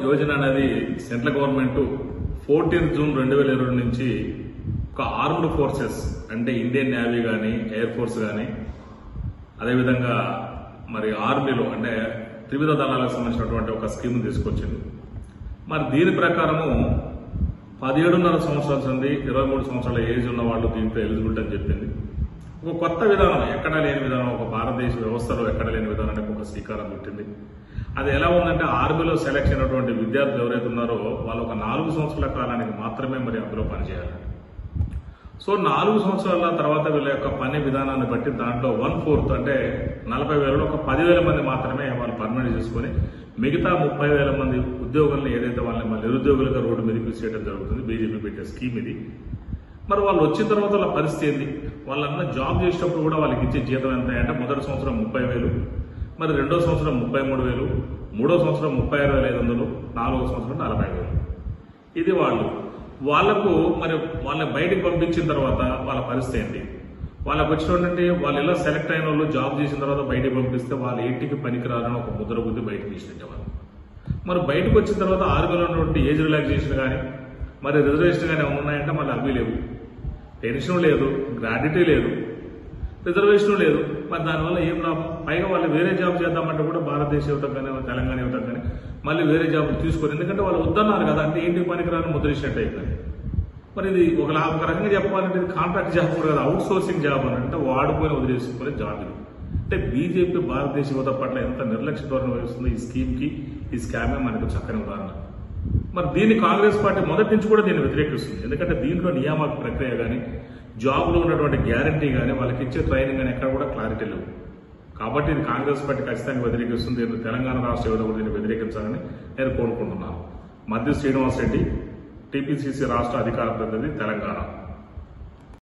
యోజన అనేది central government 14 June 2020 నుంచి ఒక ఆర్మ్డ్ ఫోర్సెస్ అంటే ఇండియన్ నేవీ కానీ ఎయిర్ ఫోర్స్ కానీ అదేవిధంగా మరి ఆర్మీలో అంటే త్రివిధ దళాలకు సంబంధించినటువంటి ఒక స్కీమ్ తీసుకొచ్చింది. మరి దీని ప్రకారము 17.5 సంవత్సరాల నుండి 23 సంవత్సరాల ఏజ్ ఉన్న వాళ్ళు దీంట్లో ఎలిజిబిలిటీ అని చెప్పింది. ఒక కొత్త విధానం, ఎక్కడా లేని విధానం, ఒక భారతదేశ వ్యవస్థలో ఎక్కడ లేని విధానానికి ఒక శ్రీకారం చుట్టింది. అది ఎలా ఉందంటే ఆర్మీలో సెలెక్ట్ అయినటువంటి విద్యార్థులు ఎవరైతే ఉన్నారో వాళ్ళు ఒక 4 సంవత్సరాల కాలానికి మాత్రమే మరి అందులో పనిచేయాలి. సో 4 సంవత్సరాల తర్వాత వీళ్ళ యొక్క పని విధానాన్ని బట్టి దాంట్లో 1/4 అంటే 40,000 ఒక 10,000 మంది మాత్రమే వాళ్ళు పర్మనెంట్ చేసుకుని మిగతా 30,000 మంది ఉద్యోగులను ఏదైతే వాళ్ళని మళ్ళీ నిరుద్యోగులుగా రోడ్డు మీదకి చేయడం జరుగుతుంది. బీజేపీ పెట్టే స్కీమ్ ఇది. మరి వాళ్ళు వచ్చిన తర్వాత వాళ్ళ పరిస్థితి ఏంది? వాళ్ళన్నా జాబ్ చేసేటప్పుడు కూడా వాళ్ళకి ఇచ్చే జీతం ఎంత అంటే మొదటి సంవత్సరం 30,000, మరి రెండో సంవత్సరం 33,000, మూడో సంవత్సరం 36,500, నాలుగో సంవత్సరం 40,000. ఇది వాళ్లకు మరి వాళ్ళని బయటకు పంపించిన తర్వాత వాళ్ళ పరిస్థితి ఏంటి? వాళ్ళకి వచ్చినటువంటి వాళ్ళు ఇలా సెలెక్ట్ అయిన వాళ్ళు జాబ్ చేసిన తర్వాత బయటకు పంపిస్తే వాళ్ళ ఇంటికి పనికిరాలని ఒక ముద్ర బుద్ధి బయటకు తీసినట్టేవాళ్ళు. మరి బయటకు వచ్చిన తర్వాత ఆర్మీలో ఉన్నటువంటి ఏజ్ రిలాక్సేషన్ కానీ మరి రిజర్వేషన్ కానీ ఏమైనా ఉన్నాయంటే మళ్ళీ అవి లేవు, పెన్షన్ లేదు, గ్రాడ్యుటీ లేదు, రిజర్వేషన్ లేదు. మరి దానివల్ల ఏం లాభం? పైగా వాళ్ళు వేరే జాబ్ చేద్దామంటే కూడా భారతదేశ యువతకు కానీ తెలంగాణ యువతకు కానీ మళ్ళీ వేరే జాబులు తీసుకోరు. ఎందుకంటే వాళ్ళు వద్దన్నారు కదా, అంటే ఏంటి పనికిరాని ముద్రించినట్టు అయిపోయింది. మరి ఇది ఒక రకంగా చెప్పాలంటే ఇది కాంట్రాక్ట్ జాబ్ కూడా కదా, అవుట్ సోర్సింగ్ జాబ్ అని అంటే వాడుకొని వదిలేసుకునే జాబ్ ఇది. అంటే బీజేపీ భారతదేశ యువత పట్ల ఎంత నిర్లక్ష్య ధోరణి వహిస్తుందో ఈ స్కీమ్కి, ఈ స్కామే మనకు చక్కని ఉదాహరణ. మరి దీన్ని కాంగ్రెస్ పార్టీ మొదటి నుంచి కూడా దీన్ని వ్యతిరేకిస్తుంది. ఎందుకంటే దీంట్లో నియామక ప్రక్రియ కానీ జాబ్లో ఉన్నటువంటి గ్యారంటీ కానీ వాళ్ళకి ఇచ్చే ట్రైనింగ్ కానీ ఎక్కడ కూడా క్లారిటీ లేవు. కాబట్టి ఇది కాంగ్రెస్ పార్టీ ఖచ్చితంగా వ్యతిరేకిస్తుంది. దీన్ని తెలంగాణ రాష్ట్ర యువత కూడా దీన్ని వ్యతిరేకించాలని నేను కోరుకుంటున్నాను. మద్ది శ్రీనివాస్ రెడ్డి, టీపీసీసీ రాష్ట్ర అధికార ప్రతినిధి, తెలంగాణ.